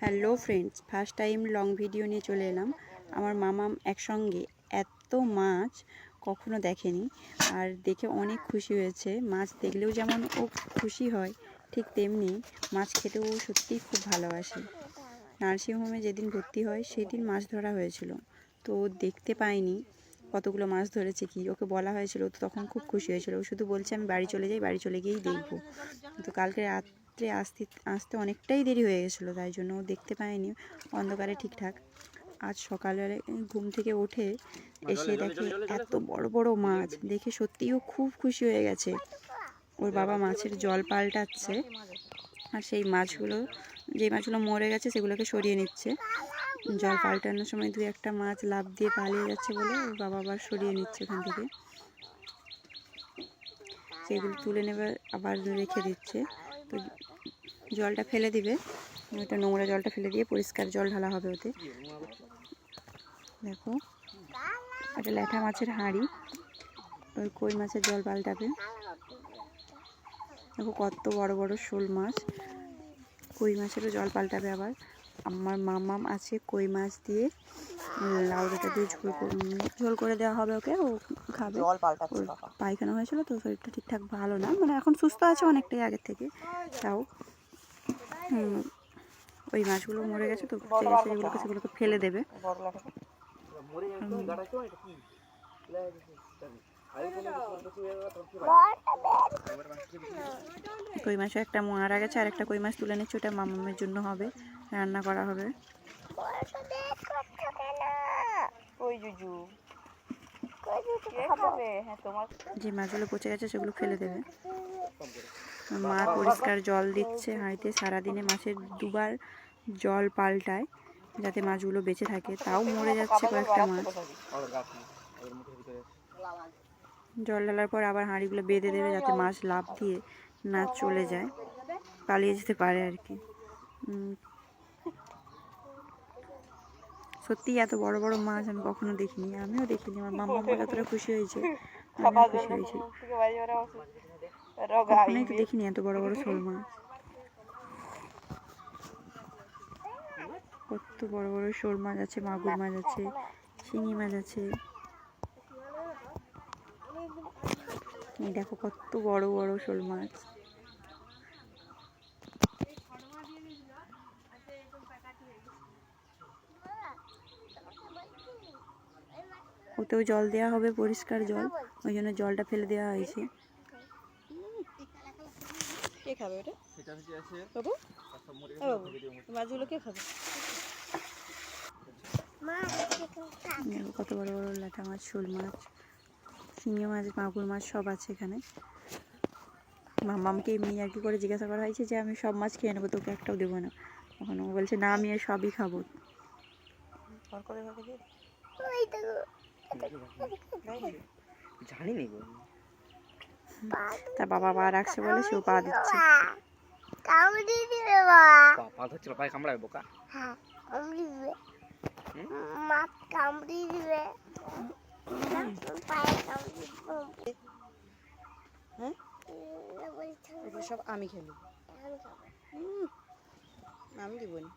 Hello friends, first time long video নিয়ে চলে এলাম। আমার মামাম একসঙ্গে এত মাছ কখনো দেখেনি, আর দেখে অনেক খুশি হয়েছে। মাছ দেখলেও যেমন ও খুশি হয়, ঠিক তেমনি মাছ খেতেও সত্যিই খুব ভালোবাসে। নার্সিংহোমে যেদিন ভর্তি হয় সেদিন মাছ ধরা হয়েছিল, তো ও দেখতে পায়নি কতগুলো মাছ ধরেছে। কি ওকে বলা হয়েছিল, তো তখন খুব খুশি হয়েছিল। ও শুধু বলছে আমি বাড়ি চলে যাই, বাড়ি চলে গিয়েই দেখবো। তো কালকে রাত্রে আসতে অনেকটাই দেরি হয়ে গেছিলো, তাই জন্য ও দেখতে পায়নি অন্ধকারে ঠিকঠাক। আজ সকালে ঘুম থেকে উঠে এসে দেখে এত বড় বড় মাছ, দেখে সত্যিই ও খুব খুশি হয়ে গেছে। ওর বাবা মাছের জল পাল্টাচ্ছে, আর সেই মাছগুলো, যে মাছগুলো মরে গেছে সেগুলোকে সরিয়ে নিচ্ছে। জল পাল্টানোর সময় দুই একটা মাছ লাফ দিয়ে পালিয়ে যাচ্ছে বলে ওর বাবা আবার সরিয়ে নিচ্ছে ওখান থেকে। সেগুলো তুলে নেবে, আবার রেখে দিচ্ছে। তো জলটা ফেলে দিবে, ওটা নোংরা জলটা ফেলে দিয়ে পরিষ্কার জল ঢালা হবে ওতে। দেখো, একটা ল্যাঠা মাছের হাঁড়ি, ওই কই মাছের জল পাল্টাবে। দেখো কত বড় বড় শোল মাছ, কই মাছেরও জল পাল্টাবে আবার। আমার মামাম আছে কই মাছ দিয়ে লাউ ডাঁটা দিয়ে ঝোল করে দেওয়া হবে ওকে, ও খাবে। ওর পায়খানা হয়েছিল, তো শরীরটা ঠিকঠাক ভালো না, মানে এখন সুস্থ আছে অনেকটাই আগের থেকে। তাও ওই মাছগুলো মরে গেছে, তো সেগুলোকে ফেলে দেবে। কই মাছও একটা মারা গেছে, আর একটা কই মাছ তুলে নিচ্ছে, ওটা মামামের জন্য হবে, রান্না করা হবে। যে মাছগুলো পচে গেছে সেগুলো ফেলে দেবে। মা পরিষ্কার জল দিচ্ছে হাঁড়িতে। সারাদিনে মাছের দুবার জল পাল্টায় যাতে মাছগুলো বেঁচে থাকে, তাও মরে যাচ্ছে কয়েকটা মাছ। জল ঢালার পর আবার হাঁড়িগুলো বেঁধে দেবে যাতে মাছ লাফ দিয়ে না চলে যায়, পালিয়ে যেতে পারে আর কি। সত্যি এত বড় বড় মাছ আমি কখনো দেখিনি, আমিও দেখিনি। আমার মাম্মা যতটা খুশি হয়েছে আমিও খুশি হয়েছি, কখনোই তো দেখিনি এত বড় বড় শোল মাছ। কত বড় বড় শোল মাছ আছে, মাগুর মাছ আছে, শিঙি মাছ আছে। এই দেখো কত বড় বড় শোল মাছ। ওতেও জল দেওয়া হবে, পরিষ্কার জল, ওই জন্য জলটা ফেলে দেওয়া হয়েছে। কে খাবে ওটা? বাবু, মাছগুলো কে খাবে? দেখো কত বড় বড় ল্যাঠা মাছ, শোল মাছ, শিঙি মাছ, মাগুর মাছ সব আছে এখানে। মামামকে এমনি আর কি করে জিজ্ঞাসা করা হয়েছে যে আমি সব মাছ খেয়ে নেবো, তোকে একটাও দেবো না। তখন ও বলছে না, আমি সবই খাবো। জানিনি তার বাবা পা রাখছে বলে সেও পা দিচ্ছে। পা ধরছিল, পায়ে কামড়াবে বোকা। হ্যাঁ, কামড়ি দিবে, মাছ কামড়ি দিবে, পায়ে কামড়ি দিবে। হ্যাঁ, এগুলো সব আমি খেলি, আমি দিব না।